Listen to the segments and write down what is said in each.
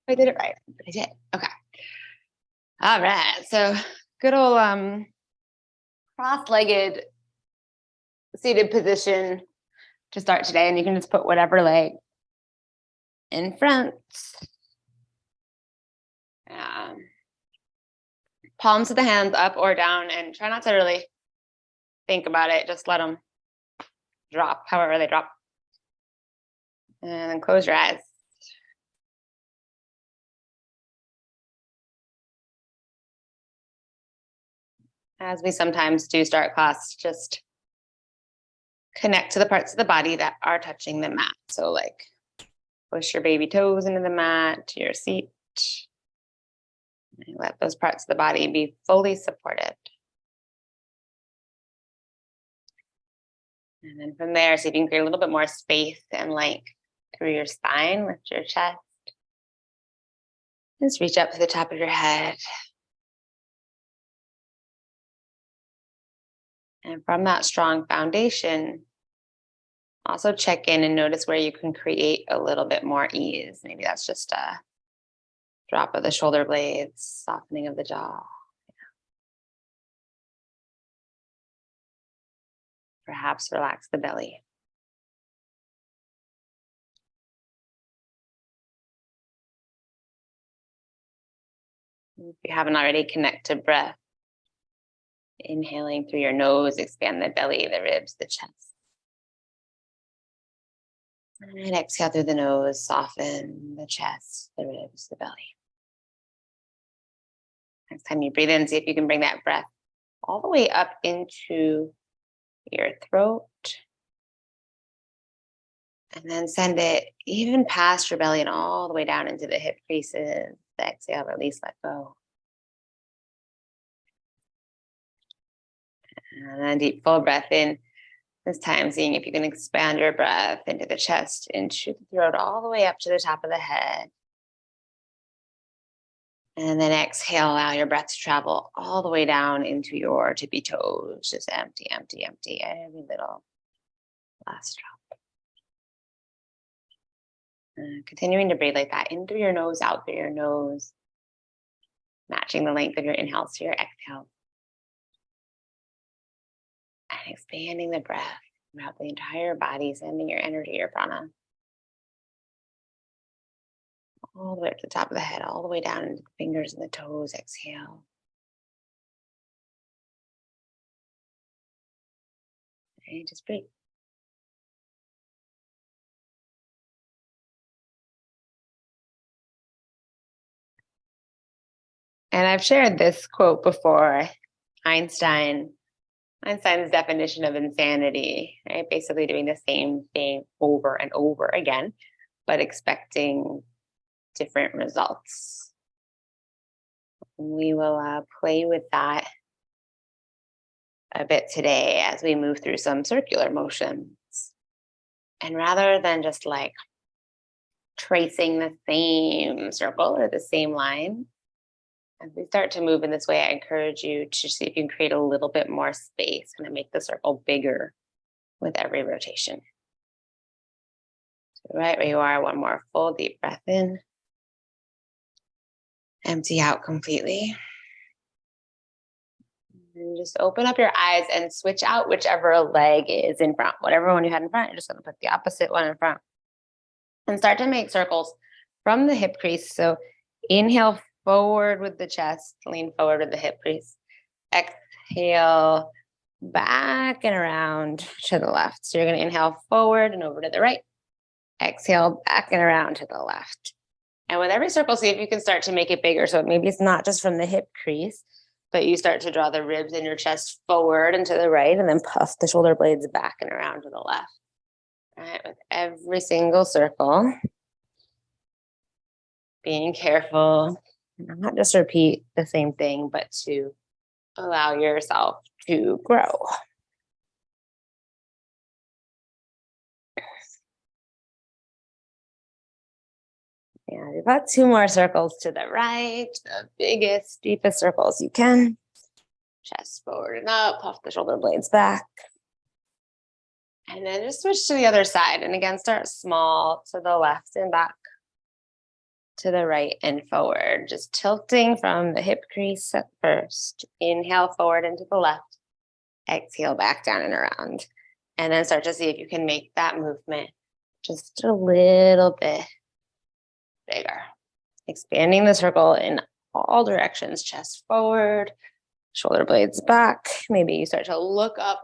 I did it right. I did. Okay. All right. So good old cross-legged seated position to start today. And you can just put whatever leg in front. Palms of the hands up or down, and try not to really think about it. Just let them drop however they drop. And then close your eyes. As we sometimes do start class, just connect to the parts of the body that are touching the mat. So like push your baby toes into the mat, to your seat. And let those parts of the body be fully supported. And then from there, see if you can create a little bit more space and length through your spine. Lift your chest. Just reach up to the top of your head. And from that strong foundation, also check in and notice where you can create a little bit more ease. Maybe that's just a drop of the shoulder blades, softening of the jaw. Perhaps relax the belly. If you haven't already, connect to breath. Inhaling through your nose, expand the belly, the ribs, the chest. And exhale through the nose, soften the chest, the ribs, the belly. Next time you breathe in, see if you can bring that breath all the way up into your throat. And then send it even past your belly and all the way down into the hip creases. Exhale, release, let go. And then deep full breath in. This time, seeing if you can expand your breath into the chest, into the throat, all the way up to the top of the head. And then exhale, allow your breath to travel all the way down into your tippy toes. Just empty, empty, empty, every little last drop. And continuing to breathe like that, in through your nose, out through your nose. Matching the length of your inhales to your exhale. And expanding the breath throughout the entire body, sending your energy, your prana, all the way up to the top of the head, all the way down into the fingers and the toes. Exhale. And just breathe. And I've shared this quote before. Einstein's definition of insanity, right? Basically doing the same thing over and over again, but expecting different results. We will play with that a bit today as we move through some circular motions. And rather than just like tracing the same circle or the same line, as we start to move in this way, I encourage you to see if you can create a little bit more space and make the circle bigger with every rotation. So right where you are, one more full deep breath in. Empty out completely. And just open up your eyes and switch out whichever leg is in front. Whatever one you had in front, you're just going to put the opposite one in front. And start to make circles from the hip crease. So inhale forward with the chest, lean forward with the hip crease. Exhale back and around to the left. So you're going to inhale forward and over to the right. Exhale back and around to the left. And with every circle, see if you can start to make it bigger. So maybe it's not just from the hip crease, but you start to draw the ribs in your chest forward and to the right, and then puff the shoulder blades back and around to the left. All right, with every single circle, being careful, not just repeat the same thing, but to allow yourself to grow. And you've got 2 more circles to the right, the biggest, deepest circles you can. Chest forward and up, puff the shoulder blades back. And then just switch to the other side. And again, start small to the left and back. to the right and forward, just tilting from the hip crease at first. Inhale forward into the left. Exhale back down and around. And then start to see if you can make that movement just a little bit bigger. Expanding the circle in all directions, chest forward, shoulder blades back. Maybe you start to look up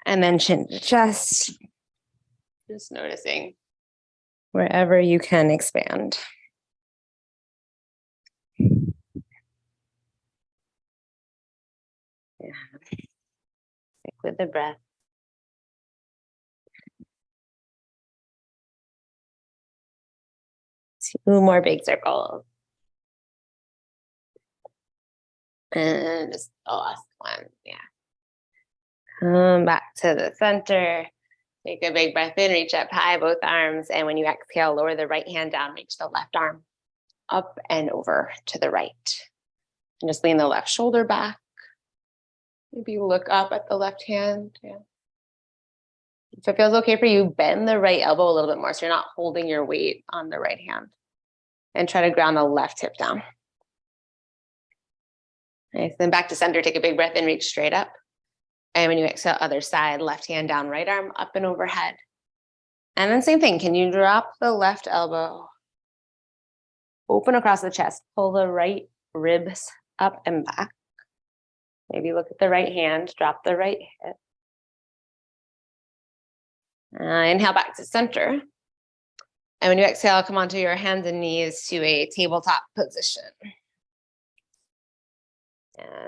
and then chin to chest. Just noticing wherever you can expand. Yeah. Stick with the breath. 2 more big circles. And just the last one. Yeah. Come back to the center. Take a big breath in, reach up high, both arms. And when you exhale, lower the right hand down, reach the left arm up and over to the right. And just lean the left shoulder back. Maybe look up at the left hand. Yeah. If it feels okay for you, bend the right elbow a little bit more so you're not holding your weight on the right hand. And try to ground the left hip down. Nice. Then back to center, take a big breath in, reach straight up. And when you exhale, other side, left hand down, right arm up and overhead. And then same thing, can you drop the left elbow? Open across the chest, pull the right ribs up and back. Maybe look at the right hand, drop the right hip. Inhale back to center. And when you exhale, come onto your hands and knees to a tabletop position.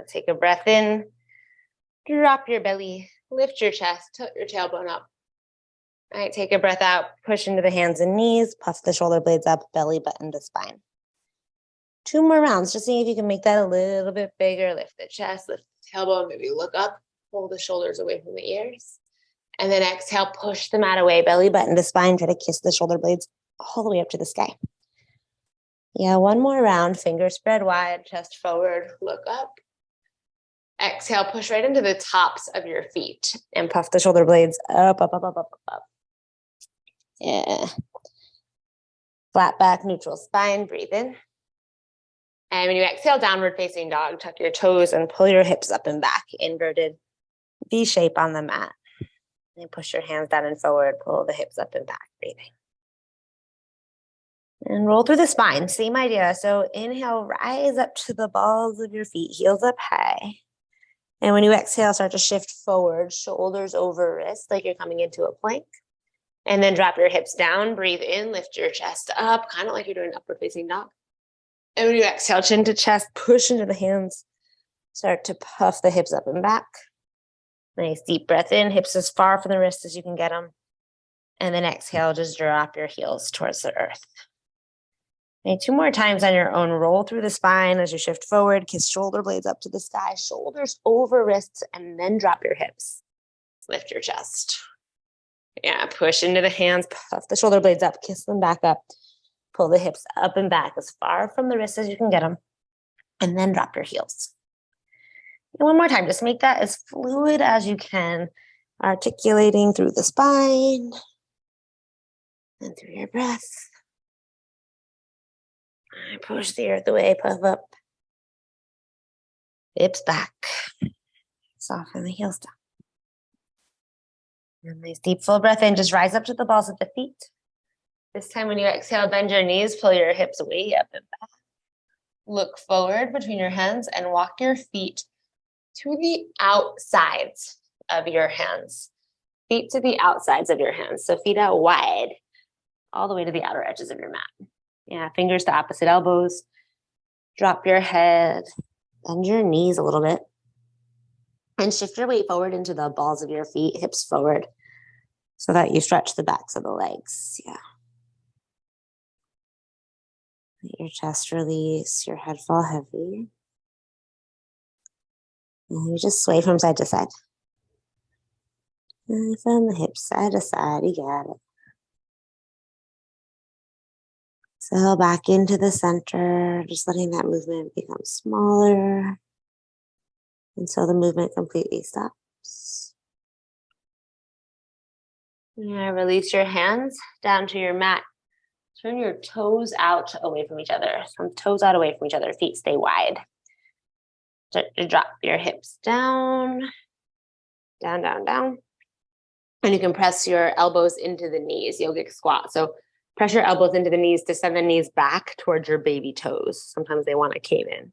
Take a breath in, drop your belly, lift your chest, tilt your tailbone up. All right, take a breath out, push into the hands and knees, puff the shoulder blades up, belly button to spine. 2 more rounds, just seeing if you can make that a little bit bigger. Lift the chest, lift the tailbone, maybe look up, pull the shoulders away from the ears. And then exhale, push the mat away, belly button to spine, try to kiss the shoulder blades all the way up to the sky. Yeah, 1 more round, fingers spread wide, chest forward, look up. Exhale, push right into the tops of your feet and puff the shoulder blades up, up, up, up, up, up. Yeah. Flat back, neutral spine, breathe in. And when you exhale, downward facing dog, tuck your toes and pull your hips up and back, inverted V shape on the mat. And push your hands down and forward, pull the hips up and back, breathing. And roll through the spine, same idea. So inhale, rise up to the balls of your feet, heels up high. And when you exhale, start to shift forward, shoulders over wrist, like you're coming into a plank. And then drop your hips down, breathe in, lift your chest up, kind of like you're doing upward facing dog. And when you exhale, chin to chest, push into the hands. Start to puff the hips up and back. Nice deep breath in, hips as far from the wrist as you can get them. And then exhale, just drop your heels towards the earth. Okay, 2 more times on your own. Roll through the spine as you shift forward. Kiss shoulder blades up to the sky. Shoulders over wrists. And then drop your hips. Lift your chest. Yeah, push into the hands. Puff the shoulder blades up. Kiss them back up. Pull the hips up and back as far from the wrists as you can get them. And then drop your heels. And 1 more time. Just make that as fluid as you can. Articulating through the spine. And through your breath. Push the earth away, puff up. Hips back. Soften the heels down. And nice deep full breath in. Just rise up to the balls of the feet. This time when you exhale, bend your knees, pull your hips way up and back. Look forward between your hands and walk your feet to the outsides of your hands. Feet to the outsides of your hands. So feet out wide, all the way to the outer edges of your mat. Yeah, fingers to opposite elbows. Drop your head, bend your knees a little bit. And shift your weight forward into the balls of your feet, hips forward, so that you stretch the backs of the legs. Yeah. Let your chest release, your head fall heavy. And you just sway from side to side. And from the hips, side to side, you got it. So back into the center, just letting that movement become smaller until the movement completely stops. Yeah, release your hands down to your mat. Turn your toes out away from each other. From toes out away from each other. Feet stay wide. Start to drop your hips down, down, down, down. And you can press your elbows into the knees, yogic squat. So press your elbows into the knees to send the knees back towards your baby toes. Sometimes they want to cave in.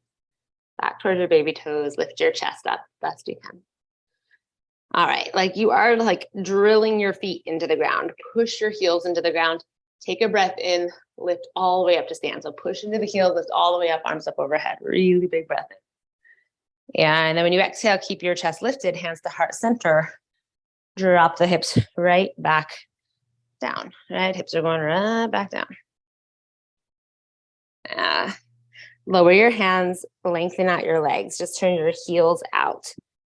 Back towards your baby toes. Lift your chest up best you can. All right, like you are like drilling your feet into the ground. Push your heels into the ground. Take a breath in, lift all the way up to stand. So push into the heels, lift all the way up, arms up overhead. Really big breath in. Yeah, and then when you exhale, keep your chest lifted, hands to heart center. Drop the hips right back down. Right, hips are going right back down. Lower your hands, lengthen out your legs. Just turn your heels out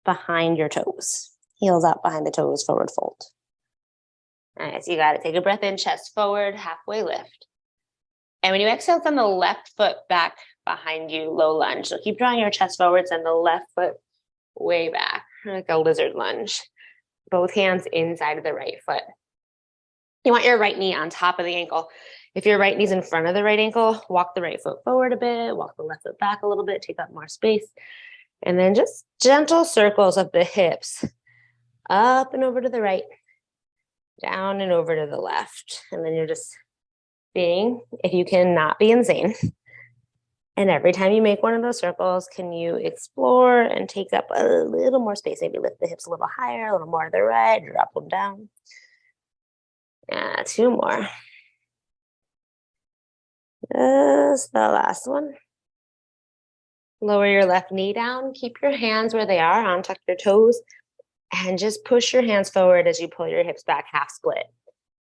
behind your toes. Heels out behind the toes, forward fold. All right, so you got it. Take a breath in, chest forward, halfway lift. And when you exhale, send the left foot back behind you, low lunge. So keep drawing your chest forward, send the left foot way back, like a lizard lunge. Both hands inside of the right foot. You want your right knee on top of the ankle. If your right knee's in front of the right ankle, walk the right foot forward a bit, walk the left foot back a little bit, take up more space. And then just gentle circles of the hips. Up and over to the right, down and over to the left. And then you're just being, if you cannot be insane. And every time you make one of those circles, can you explore and take up a little more space? Maybe lift the hips a little higher, a little more to the right, drop them down. 2 more. Just the last one. Lower your left knee down. Keep your hands where they are, untuck your toes. And just push your hands forward as you pull your hips back, half split.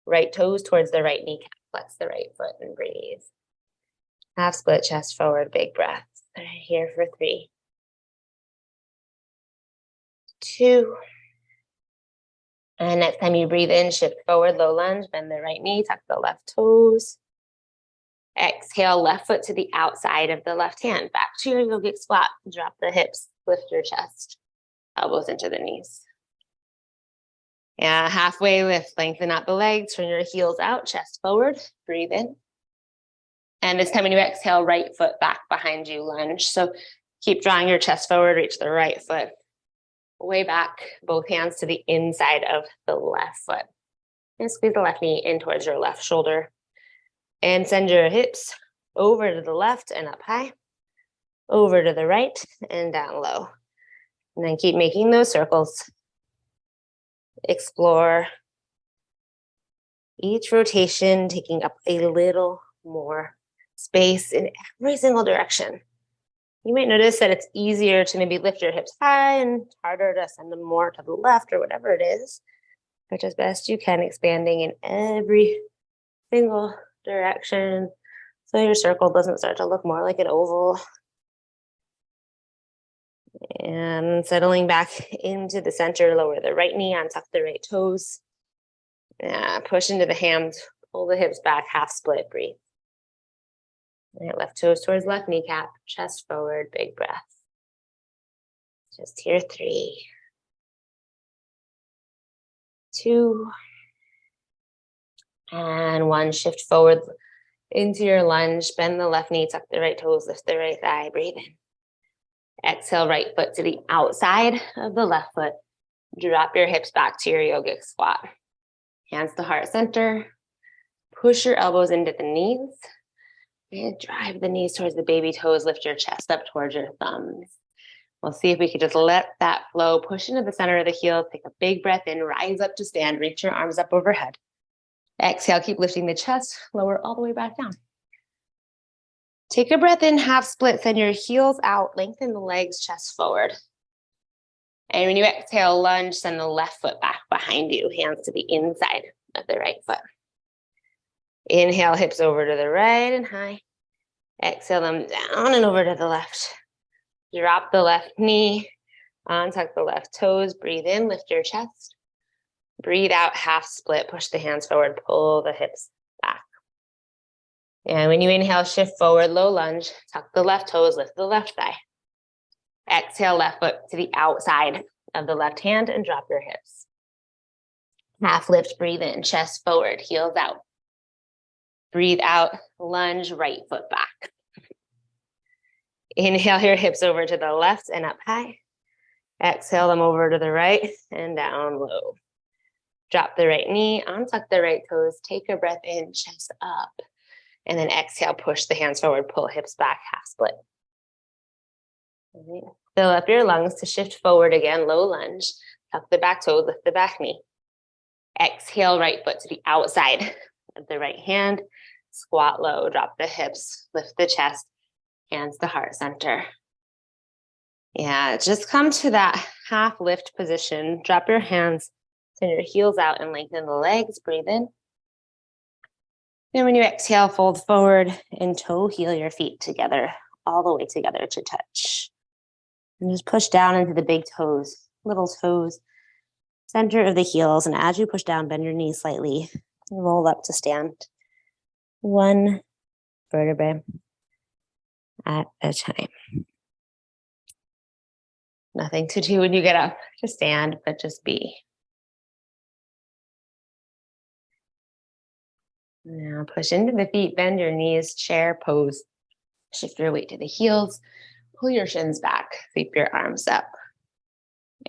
Right toes towards the right kneecap. Flex the right foot and breathe. Half split, chest forward, big breath. Right here for 3, 2. And next time you breathe in, shift forward, low lunge, bend the right knee, tuck the left toes. Exhale, left foot to the outside of the left hand. Back to your yogic squat. Drop the hips, lift your chest. Elbows into the knees. Yeah, halfway lift, lengthen out the legs, turn your heels out, chest forward, breathe in. And this time when you exhale, right foot back behind you, lunge. So keep drawing your chest forward, reach the right foot way back, both hands to the inside of the left foot. And squeeze the left knee in towards your left shoulder. And send your hips over to the left and up high, over to the right and down low. And then keep making those circles. Explore each rotation, taking up a little more space in every single direction. You might notice that it's easier to maybe lift your hips high and harder to send them more to the left or whatever it is. But as best you can, expanding in every single direction so your circle doesn't start to look more like an oval. And settling back into the center, lower the right knee, untuck the right toes. Push into the hands, pull the hips back, half split, breathe. Right, left toes towards left kneecap, chest forward, big breath. Just here, 3, 2, and 1. Shift forward into your lunge, bend the left knee, tuck the right toes, lift the right thigh, breathe in. Exhale, right foot to the outside of the left foot. Drop your hips back to your yogic squat. Hands to heart center. Push your elbows into the knees. And drive the knees towards the baby toes. Lift your chest up towards your thumbs. We'll see if we could just let that flow. Push into the center of the heel. Take a big breath in. Rise up to stand. Reach your arms up overhead. Exhale, keep lifting the chest. Lower all the way back down. Take a breath in, half split, send your heels out, lengthen the legs, chest forward. And when you exhale, lunge, send the left foot back behind you, hands to the inside of the right foot. Inhale, hips over to the right and high. Exhale them down and over to the left. Drop the left knee, untuck the left toes, breathe in, lift your chest. Breathe out, half split, push the hands forward, pull the hips back. And when you inhale, shift forward, low lunge, tuck the left toes, lift the left thigh. Exhale, left foot to the outside of the left hand and drop your hips. Half lift, breathe in, chest forward, heels out. Breathe out, lunge, right foot back. Inhale your hips over to the left and up high. Exhale them over to the right and down low. Drop the right knee, untuck the right toes, take a breath in, chest up. And then exhale, push the hands forward, pull hips back, half split. Right. Fill up your lungs to shift forward again, low lunge. Tuck the back toe, lift the back knee. Exhale, right foot to the outside of the right hand. Squat low, drop the hips, lift the chest, hands to heart center. Yeah, just come to that half lift position. Drop your hands, send your heels out and lengthen the legs. Breathe in. Then when you exhale, fold forward and toe heel your feet together, all the way together to touch. And just push down into the big toes, little toes, center of the heels. And as you push down, bend your knees slightly. Roll up to stand. One vertebrae at a time. Nothing to do when you get up to stand, but just be. Now push into the feet, bend your knees, chair pose. Shift your weight to the heels. Pull your shins back, sweep your arms up.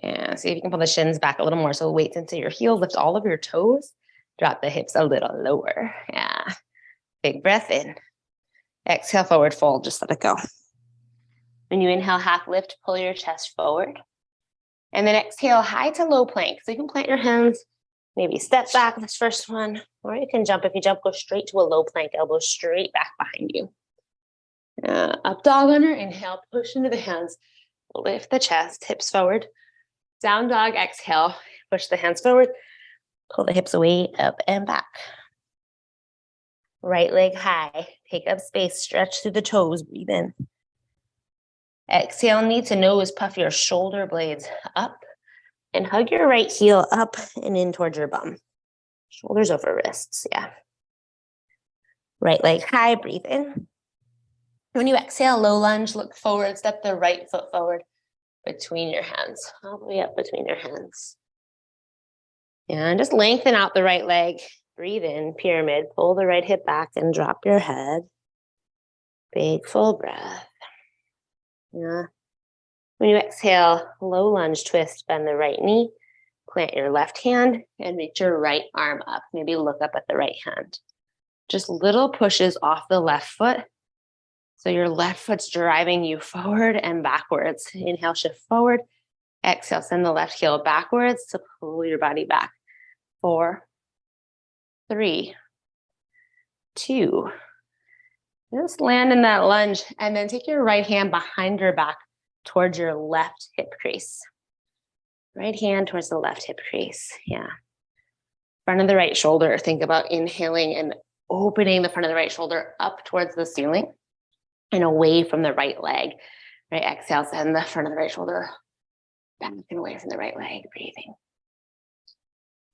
And see if you can pull the shins back a little more. So weight into your heels, lift all of your toes. Drop the hips a little lower. Yeah. Big breath in. Exhale, forward fold. Just let it go. When you inhale, half lift, pull your chest forward. And then exhale, high to low plank. So you can plant your hands, maybe step back this first one, or you can jump. If you jump, go straight to a low plank, elbows straight back behind you. Up dog on your inhale, push into the hands, lift the chest, hips forward. Down dog, exhale, push the hands forward, pull the hips away, up and back. Right leg high, take up space, stretch through the toes, breathe in. Exhale, knee to nose, puff your shoulder blades up and hug your right heel up and in towards your bum. Shoulders over wrists, yeah. Right leg high, breathe in. When you exhale, low lunge, look forward, step the right foot forward between your hands, all the way up between your hands. And just lengthen out the right leg. Breathe in, pyramid, pull the right hip back and drop your head. Big full breath. Yeah. When you exhale, low lunge twist, bend the right knee, plant your left hand and reach your right arm up. Maybe look up at the right hand. Just little pushes off the left foot. So your left foot's driving you forward and backwards. Inhale, shift forward. Exhale, send the left heel backwards to pull your body back. 4, 3, 2. Just land in that lunge and then take your right hand behind your back towards your left hip crease. Right hand towards the left hip crease. Yeah. Front of the right shoulder. Think about inhaling and opening the front of the right shoulder up towards the ceiling and away from the right leg. Right. Exhale, send the front of the right shoulder back and away from the right leg. Breathing.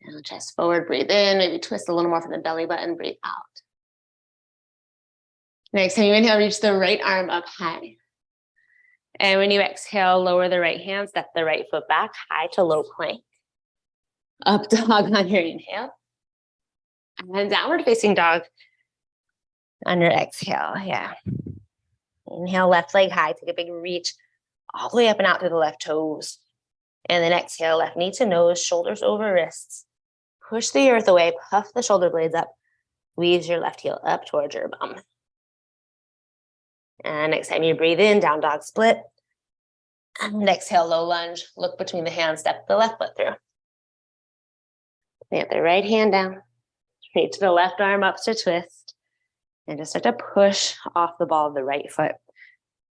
And chest forward, breathe in, maybe twist a little more from the belly button, breathe out. Next time you inhale, reach the right arm up high. And when you exhale, lower the right hand, step the right foot back, high to low plank. Up dog on your inhale. And then downward facing dog on your exhale, yeah. Inhale, left leg high, take a big reach all the way up and out through the left toes. And then exhale, left knee to nose, shoulders over wrists. Push the earth away, puff the shoulder blades up. Squeeze your left heel up towards your bum. And next time you breathe in, down dog split. And exhale, low lunge. Look between the hands, step the left foot through. Plant the right hand down. Reach the left arm up to twist. And just start to push off the ball of the right foot.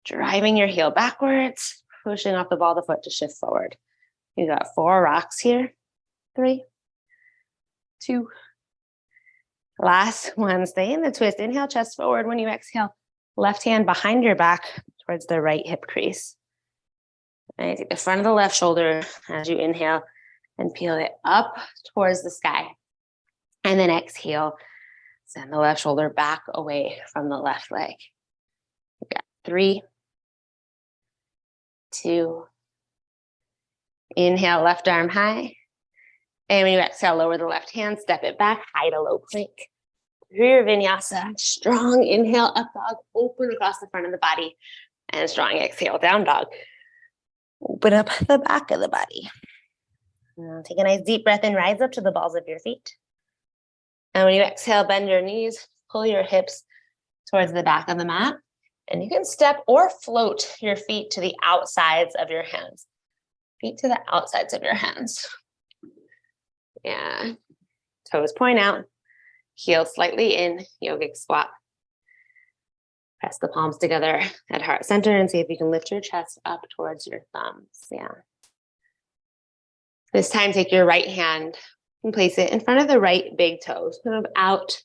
Driving your heel backwards, pushing off the ball of the foot to shift forward. You got 4 rocks here. 3, 2. Last one, stay in the twist. Inhale, chest forward. When you exhale, left hand behind your back towards the right hip crease. And take the front of the left shoulder as you inhale and peel it up towards the sky. And then exhale, send the left shoulder back away from the left leg. You got 3, 2. Inhale, left arm high. And when you exhale, lower the left hand, step it back, high to low plank. Through your vinyasa, strong inhale, up dog, open across the front of the body, and strong exhale, down dog. Open up the back of the body. Now take a nice deep breath in, rise up to the balls of your feet. And when you exhale, bend your knees, pull your hips towards the back of the mat. And you can step or float your feet to the outsides of your hands. Feet to the outsides of your hands. Yeah. Toes point out. Heels slightly in, yogic squat. Press the palms together at heart center and see if you can lift your chest up towards your thumbs. Yeah. This time, take your right hand and place it in front of the right big toe, sort of out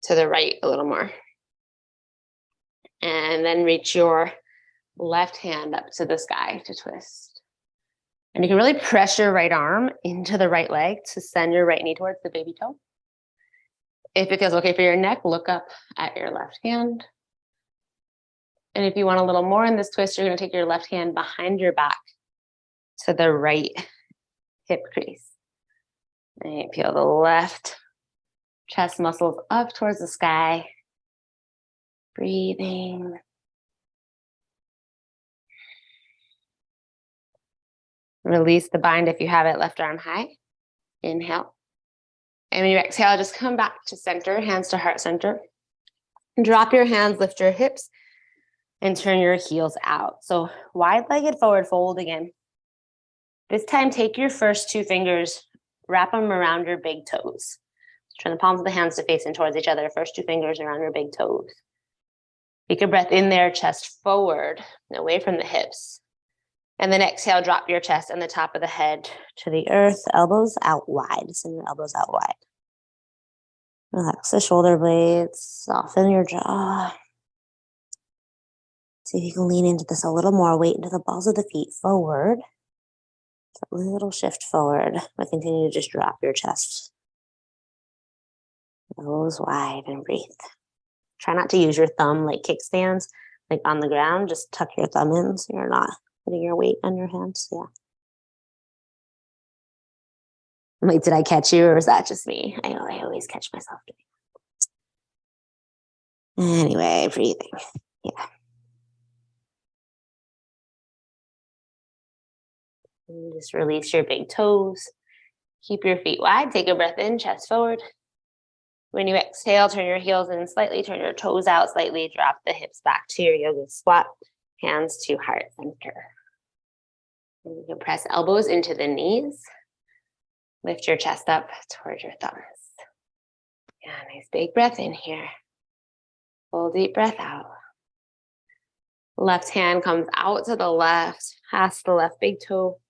to the right a little more. And then reach your left hand up to the sky to twist. And you can really press your right arm into the right leg to send your right knee towards the baby toe. If it feels okay for your neck, look up at your left hand. And if you want a little more in this twist, you're going to take your left hand behind your back to the right hip crease. And you peel the left chest muscles up towards the sky. Breathing. Release the bind if you have it, left arm high. Inhale. And when you exhale, just come back to center, hands to heart center. Drop your hands, lift your hips, and turn your heels out. So wide-legged forward fold again. This time, take your first two fingers, wrap them around your big toes. Turn the palms of the hands to face in towards each other. First two fingers around your big toes. Take a breath in there, chest forward, away from the hips. And then exhale, drop your chest and the top of the head to the earth, elbows out wide. Send your elbows out wide. Relax the shoulder blades, soften your jaw. See if you can lean into this a little more, weight into the balls of the feet forward. A little shift forward, but continue to just drop your chest. Elbows wide and breathe. Try not to use your thumb like kickstands, like on the ground. Just tuck your thumb in so you're not putting your weight on your hands. Yeah. I'm like, did I catch you or is that just me? I know I always catch myself doing that. Anyway, breathing. Yeah. And just release your big toes. Keep your feet wide. Take a breath in, chest forward. When you exhale, turn your heels in slightly, turn your toes out slightly, drop the hips back to your yoga squat, hands to heart center. And you can press elbows into the knees. Lift your chest up towards your thumbs. Yeah, nice big breath in here. Full deep breath out. Left hand comes out to the left, past the left big toe.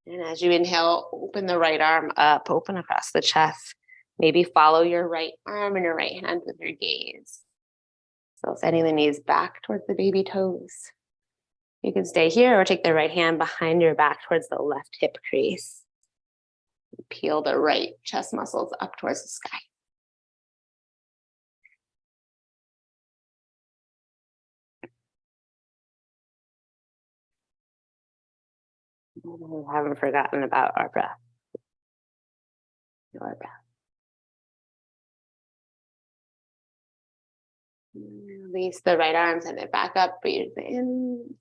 And as you inhale, open the right arm up, open across the chest. Maybe follow your right arm and your right hand with your gaze. So sending the knees back towards the baby toes. You can stay here or take the right hand behind your back towards the left hip crease. Peel the right chest muscles up towards the sky. We haven't forgotten about our breath. Your breath. Release the right arm, send it back up, breathe in.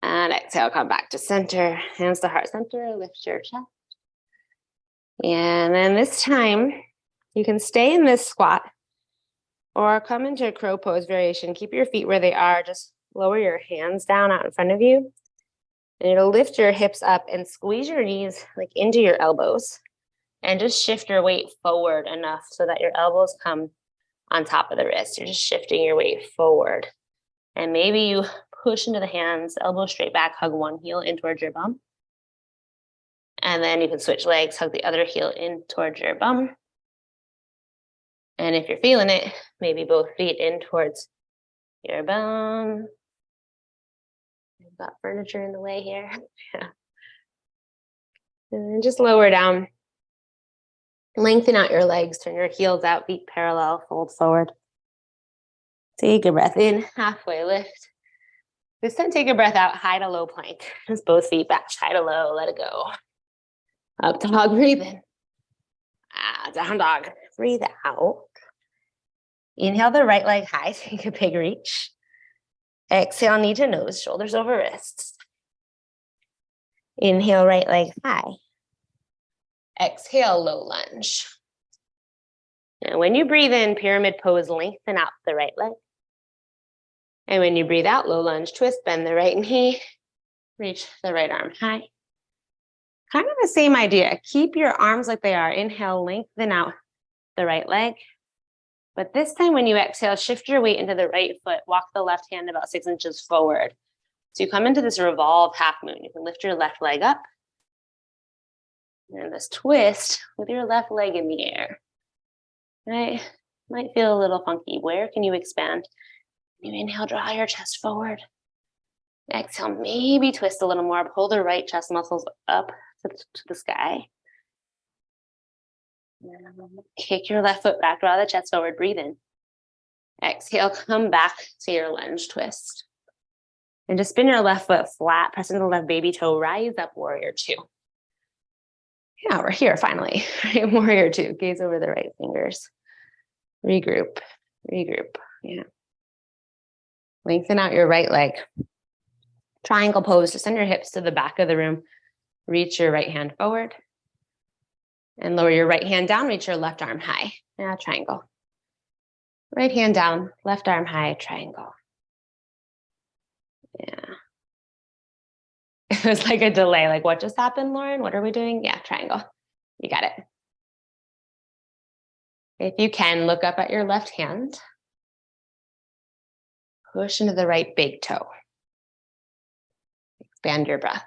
And exhale, come back to center. Hands to heart center, lift your chest. And then this time, you can stay in this squat or come into a crow pose variation. Keep your feet where they are. Just lower your hands down out in front of you. And you'll lift your hips up and squeeze your knees like into your elbows. And just shift your weight forward enough so that your elbows come on top of the wrist. You're just shifting your weight forward. And maybe you push into the hands, elbow straight back, hug one heel in towards your bum. And then you can switch legs, hug the other heel in towards your bum. And if you're feeling it, maybe both feet in towards your bum. I've got furniture in the way here. Yeah. And then just lower down. Lengthen out your legs, turn your heels out, feet parallel, fold forward. Take a breath in, halfway lift. This time, take a breath out, high to low plank. Just both feet back, high to low, let it go. Up dog, breathe in. Down dog, breathe out. Inhale the right leg high, take a big reach. Exhale, knee to nose, shoulders over wrists. Inhale, right leg high. Exhale, low lunge. And when you breathe in, pyramid pose, lengthen out the right leg. And when you breathe out, low lunge, twist, bend the right knee, reach the right arm high. Kind of the same idea. Keep your arms like they are. Inhale, lengthen out the right leg. But this time when you exhale, shift your weight into the right foot. Walk the left hand about 6 inches forward. So you come into this revolve half moon. You can lift your left leg up. And this twist with your left leg in the air. Right? Might feel a little funky. Where can you expand? You inhale, draw your chest forward. Exhale, maybe twist a little more. Pull the right chest muscles up to the sky. Kick your left foot back, draw the chest forward, breathe in. Exhale, come back to your lunge twist. And just spin your left foot flat, press into the left baby toe, rise up, warrior two. Yeah, we're here finally. Right? Warrior two, gaze over the right fingers. Regroup, regroup, yeah. Lengthen out your right leg. Triangle pose, just send your hips to the back of the room. Reach your right hand forward. And lower your right hand down, reach your left arm high. Yeah, triangle. Right hand down, left arm high, triangle. Yeah. It was like a delay. Like, what just happened, Lauren? What are we doing? Yeah, triangle. You got it. If you can, look up at your left hand. Push into the right big toe. Expand your breath.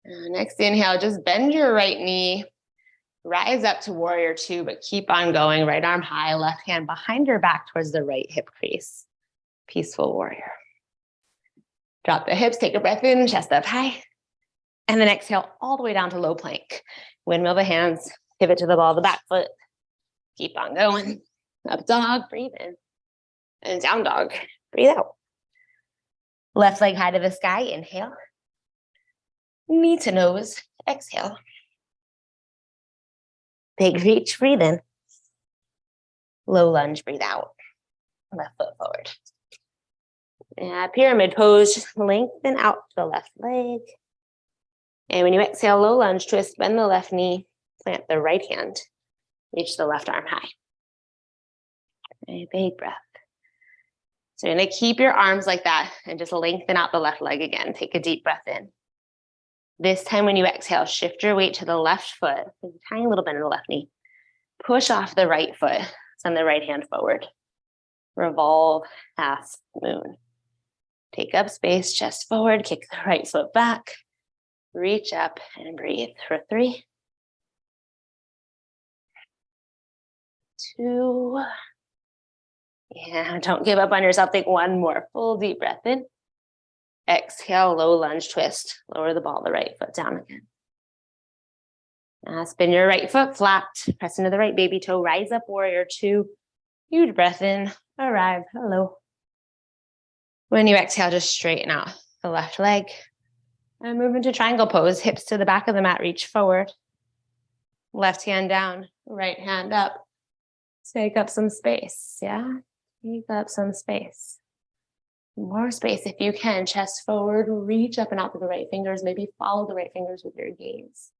Next inhale, just bend your right knee. Rise up to warrior two, but keep on going. Right arm high, left hand behind your back towards the right hip crease. Peaceful warrior. Drop the hips, take a breath in, chest up high. And then exhale all the way down to low plank. Windmill the hands, pivot to the ball of the back foot. Keep on going. Up dog, breathe in. And down dog, breathe out. Left leg high to the sky, inhale. Knee to nose, exhale. Big reach, breathe in. Low lunge, breathe out. Left foot forward. Yeah, pyramid pose, just lengthen out the left leg. And when you exhale, low lunge, twist, bend the left knee, plant the right hand, reach the left arm high. A big breath. So you're gonna keep your arms like that and just lengthen out the left leg again. Take a deep breath in. This time when you exhale, shift your weight to the left foot, a tiny little bend in the left knee. Push off the right foot, send the right hand forward. Revolve half moon. Take up space, chest forward, kick the right foot back. Reach up and breathe for 3, 2. Yeah, don't give up on yourself. Take one more full deep breath in. Exhale, low lunge twist. Lower the ball of the right foot down again. Spin your right foot flat. Press into the right baby toe. Rise up, warrior two. Huge breath in. Arrive. Hello. When you exhale, just straighten out the left leg. And move into triangle pose. Hips to the back of the mat. Reach forward. Left hand down. Right hand up. Take up some space. Yeah. Take up some space. More space if you can. Chest forward, reach up and out with the right fingers. Maybe follow the right fingers with your gaze.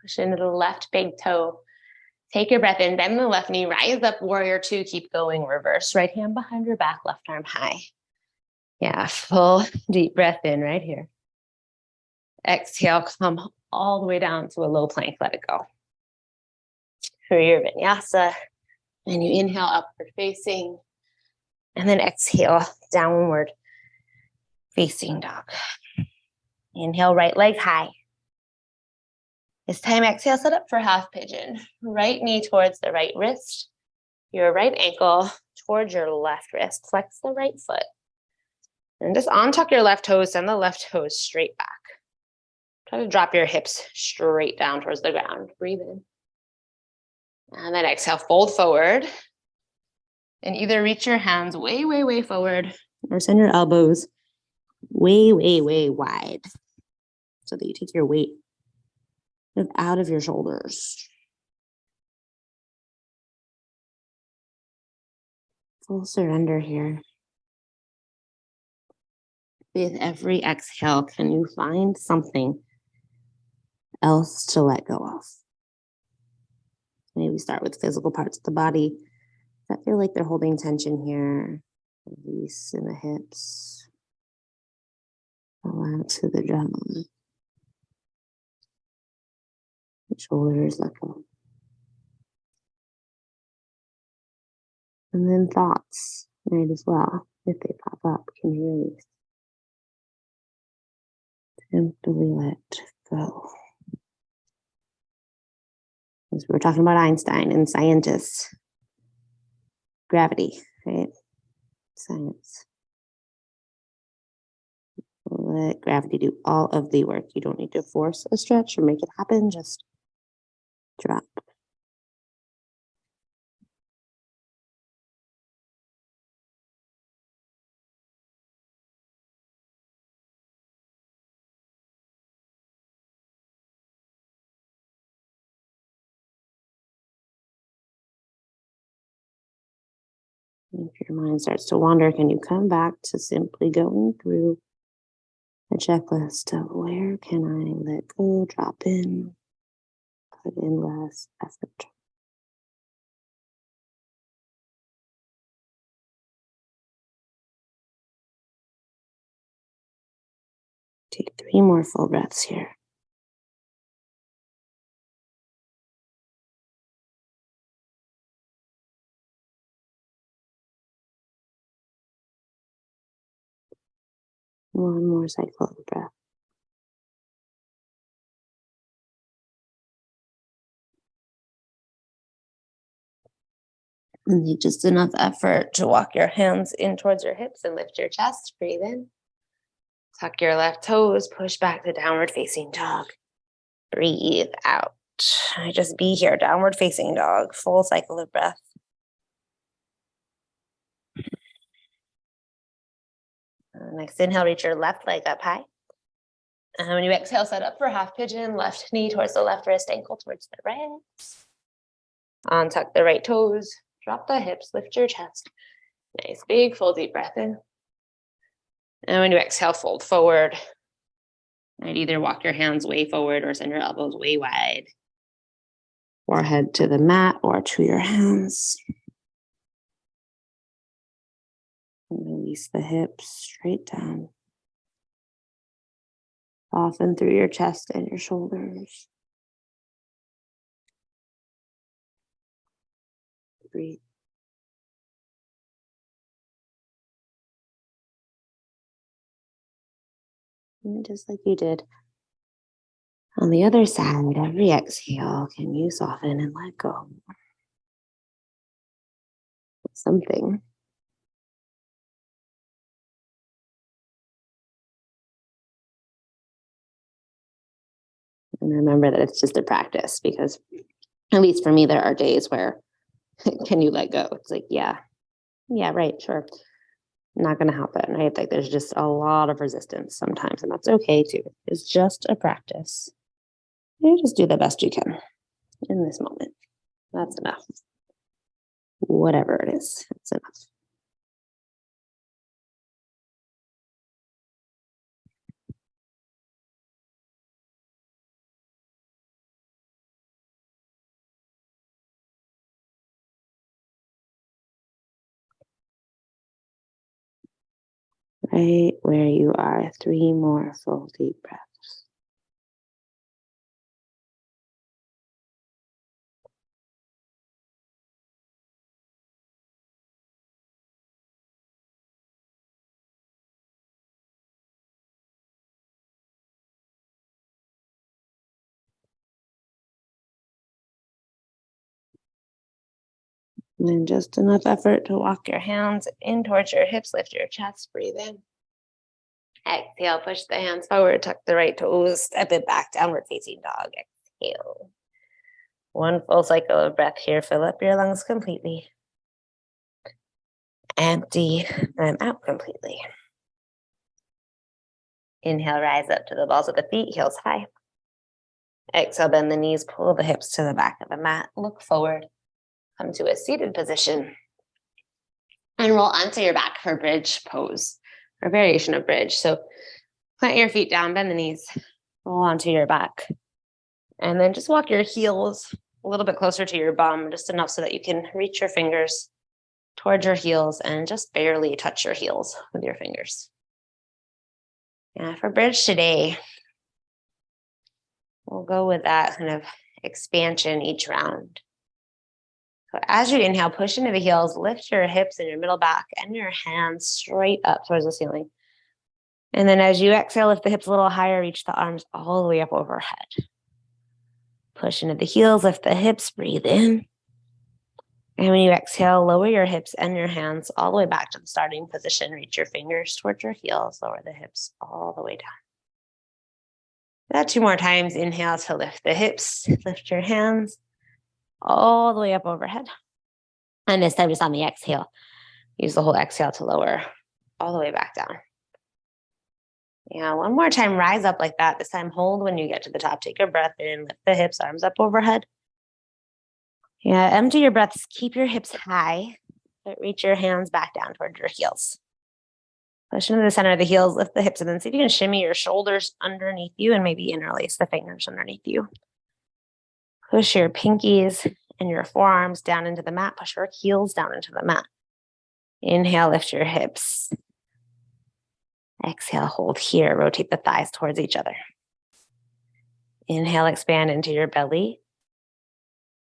Push into the left big toe. Take your breath in, bend the left knee, rise up, warrior two, keep going, reverse. Right hand behind your back, left arm high. Yeah, full deep breath in right here. Exhale, come all the way down to a low plank, let it go. For your vinyasa, and you inhale, upward facing, and then exhale, downward facing dog. Inhale, right leg high. This time, exhale, set up for half pigeon. Right knee towards the right wrist, your right ankle towards your left wrist. Flex the right foot. And just untuck your left toes, send the left toes straight back. Try to drop your hips straight down towards the ground. Breathe in. And then exhale, fold forward. And either reach your hands way, way, way forward or send your elbows way, way, way wide so that you take your weight out of your shoulders. Full surrender here. With every exhale, can you find something else to let go of? Maybe start with physical parts of the body that feel like they're holding tension here. Release in the hips. Relax to the jaw. The shoulders let go. And then thoughts, right, as well. If they pop up, can you release? Simply let go. As we were talking about Einstein and scientists, gravity, right? Science. Let gravity do all of the work. You don't need to force a stretch or make it happen. Just drop. If your mind starts to wander, can you come back to simply going through a checklist of where can I let go, drop in, put in less effort. Take 3 more full breaths here. One more cycle of breath. And need just enough effort to walk your hands in towards your hips and lift your chest. Breathe in. Tuck your left toes, push back to downward facing dog. Breathe out. Just be here, downward facing dog. Full cycle of breath. Next inhale, reach your left leg up high. And when you exhale, set up for half pigeon. Left knee towards the left wrist, ankle towards the right. Untuck the right toes. Drop the hips, lift your chest. Nice, big, full, deep breath in. And when you exhale, fold forward. And either walk your hands way forward or send your elbows way wide. Forehead to the mat or to your hands. And release the hips straight down. Soften through your chest and your shoulders. Breathe. And just like you did on the other side, every exhale, can you soften and let go? Something. And remember that it's just a practice, because at least for me, there are days where can you let go? It's like, yeah, right, sure. Not going to happen, right? Like there's just a lot of resistance sometimes, and that's okay too. It's just a practice. You just do the best you can in this moment. That's enough. Whatever it is, it's enough. Right where you are, 3 more full deep breaths. And then just enough effort to walk your hands in towards your hips, lift your chest, breathe in. Exhale, push the hands forward, tuck the right toes, step it back, downward facing dog. Exhale. 1 full cycle of breath here. Fill up your lungs completely. Empty them out completely. Inhale, rise up to the balls of the feet, heels high. Exhale, bend the knees, pull the hips to the back of the mat, look forward, come to a seated position, and roll onto your back for bridge pose, or variation of bridge. So plant your feet down, bend the knees, roll onto your back, and then just walk your heels a little bit closer to your bum, just enough so that you can reach your fingers towards your heels and just barely touch your heels with your fingers. Yeah, for bridge today, we'll go with that kind of expansion each round. So as you inhale, push into the heels, lift your hips and your middle back and your hands straight up towards the ceiling. And then as you exhale, lift the hips a little higher, reach the arms all the way up overhead. Push into the heels, lift the hips, breathe in. And when you exhale, lower your hips and your hands all the way back to the starting position. Reach your fingers towards your heels, lower the hips all the way down. That 2 more times. Inhale to lift the hips, lift your hands all the way up overhead. And this time just on the exhale, use the whole exhale to lower all the way back down. Yeah, 1 more time, rise up like that. This time hold when you get to the top. Take a breath in, lift the hips, arms up overhead. Yeah, empty your breaths, keep your hips high, but reach your hands back down towards your heels. Push into the center of the heels, lift the hips, and then see if you can shimmy your shoulders underneath you and maybe interlace the fingers underneath you. Push your pinkies and your forearms down into the mat. Push your heels down into the mat. Inhale, lift your hips. Exhale, hold here. Rotate the thighs towards each other. Inhale, expand into your belly,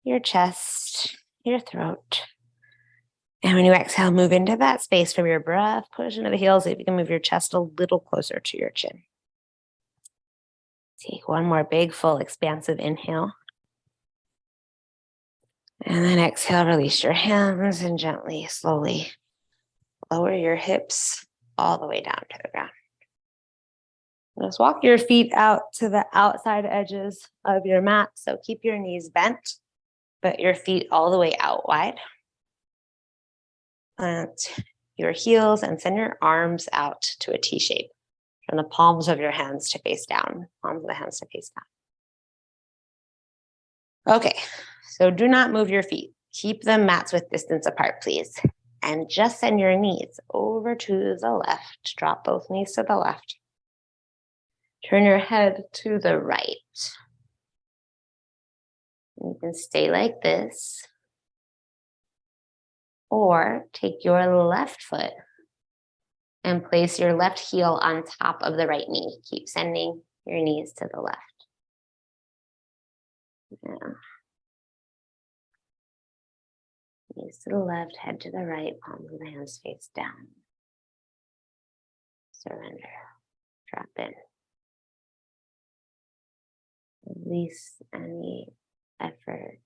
your chest, your throat. And when you exhale, move into that space from your breath. Push into the heels. See if you can move your chest a little closer to your chin. Take 1 more big, full, expansive inhale. And then exhale, release your hands and gently, slowly lower your hips all the way down to the ground. Just walk your feet out to the outside edges of your mat. So keep your knees bent, but your feet all the way out wide. Plant your heels and send your arms out to a T shape. From the palms of your hands to face down, palms of the hands to face down. Okay, so do not move your feet. Keep the mats with distance apart, please. And just send your knees over to the left. Drop both knees to the left. Turn your head to the right. You can stay like this. Or take your left foot and place your left heel on top of the right knee. Keep sending your knees to the left. Yeah. Knees to the left, head to the right, palms of the hands face down. Surrender. Drop in. Release any effort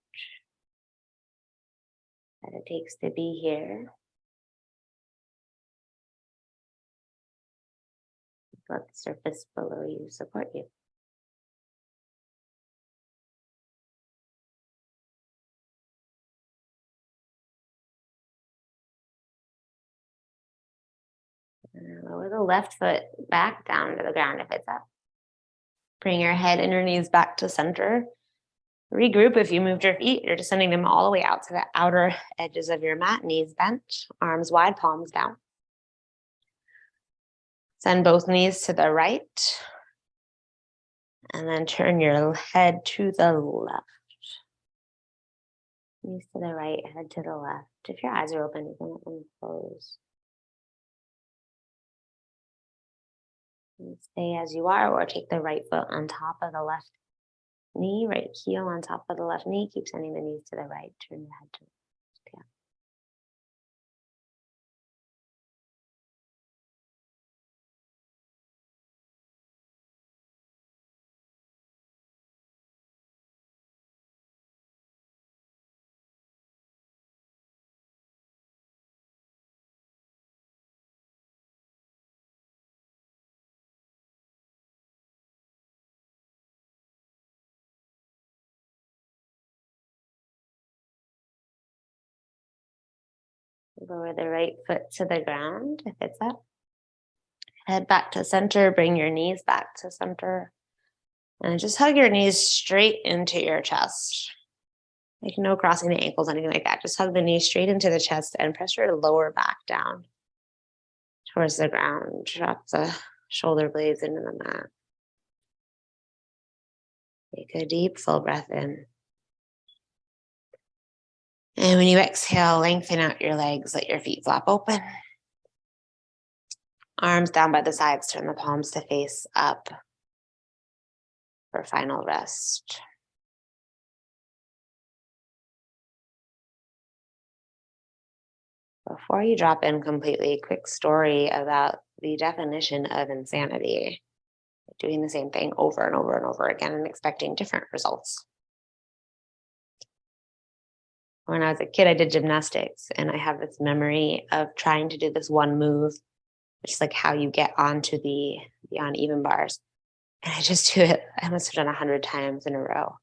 that it takes to be here. Let the surface below you support you. And lower the left foot back down to the ground if it's up. Bring your head and your knees back to center. Regroup if you moved your feet. You're just sending them all the way out to the outer edges of your mat. Knees bent, arms wide, palms down. Send both knees to the right. And then turn your head to the left. Knees to the right, head to the left. If your eyes are open, you can let them close. And stay as you are, or take the right foot on top of the left knee, right heel on top of the left knee. Keep sending the knees to the right. Turn your head to the left. Yeah. Lower the right foot to the ground if it's up. Head back to center. Bring your knees back to center. And just hug your knees straight into your chest. Like no crossing the ankles, anything like that. Just hug the knees straight into the chest and press your lower back down towards the ground. Drop the shoulder blades into the mat. Take a deep, full breath in. And when you exhale, lengthen out your legs. Let your feet flap open. Arms down by the sides. Turn the palms to face up for final rest. Before you drop in completely, quick story about the definition of insanity. Doing the same thing over and over and over again and expecting different results. When I was a kid, I did gymnastics, and I have this memory of trying to do this one move, which is like how you get onto the uneven bars. And I just do it. I must have done 100 times in a row,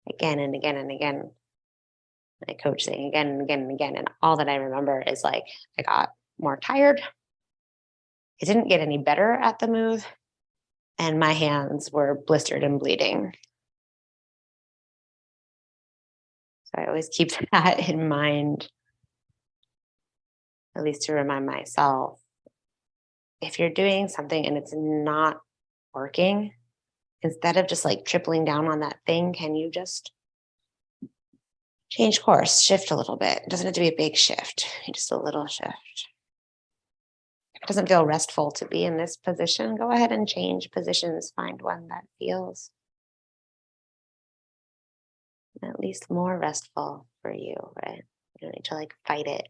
again and again and again. My coach saying again and again and again. And all that I remember is like I got more tired. I didn't get any better at the move. And my hands were blistered and bleeding. So I always keep that in mind, at least to remind myself. If you're doing something and it's not working, instead of just like tripling down on that thing, can you just change course, shift a little bit? It doesn't have to be a big shift, just a little shift. If it doesn't feel restful to be in this position, go ahead and change positions. Find one that feels at least more restful for you, right? You don't need to like fight it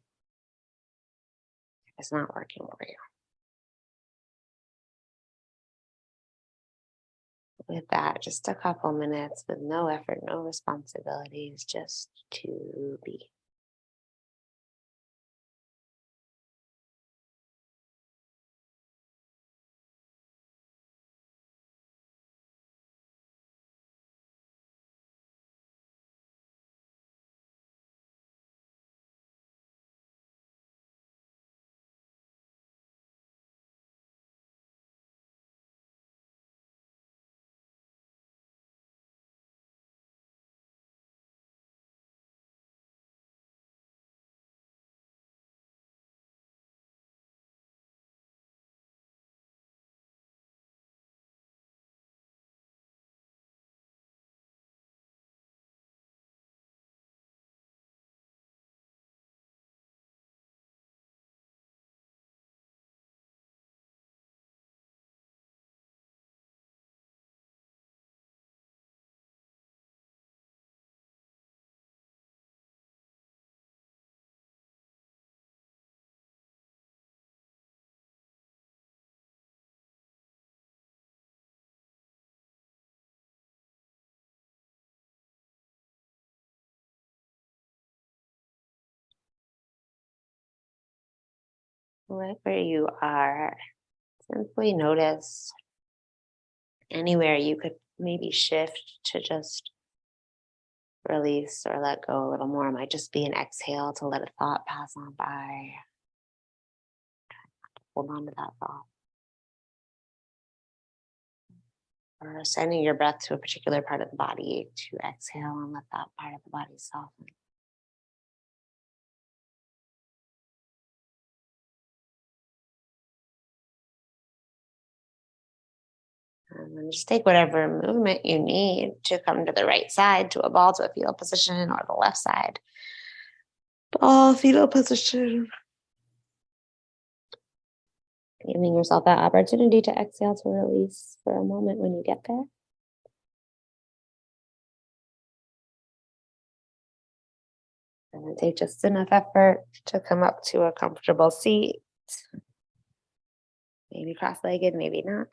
if it's not working for you. With that, just a couple minutes with no effort, no responsibilities, just to be. Right where you are, simply notice anywhere you could maybe shift to just release or let go a little more. It might just be an exhale to let a thought pass on by. Hold on to that thought. Or sending your breath to a particular part of the body to exhale and let that part of the body soften. And then just take whatever movement you need to come to the right side, to a ball, to a fetal position, or the left side. Ball, fetal position. Giving yourself that opportunity to exhale, to release for a moment when you get there. And then take just enough effort to come up to a comfortable seat. Maybe cross-legged, maybe not.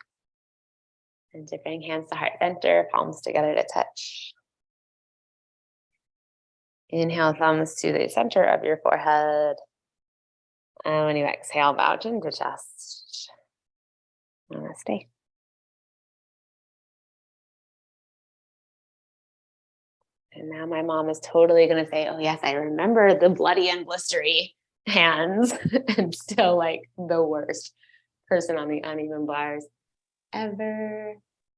And to bring hands to heart center, palms together to touch. Inhale, thumbs to the center of your forehead. And when you exhale, bow chin to chest. Namaste. And now my mom is totally going to say, oh yes, I remember the bloody and blistery hands and still like the worst person on the uneven bars ever.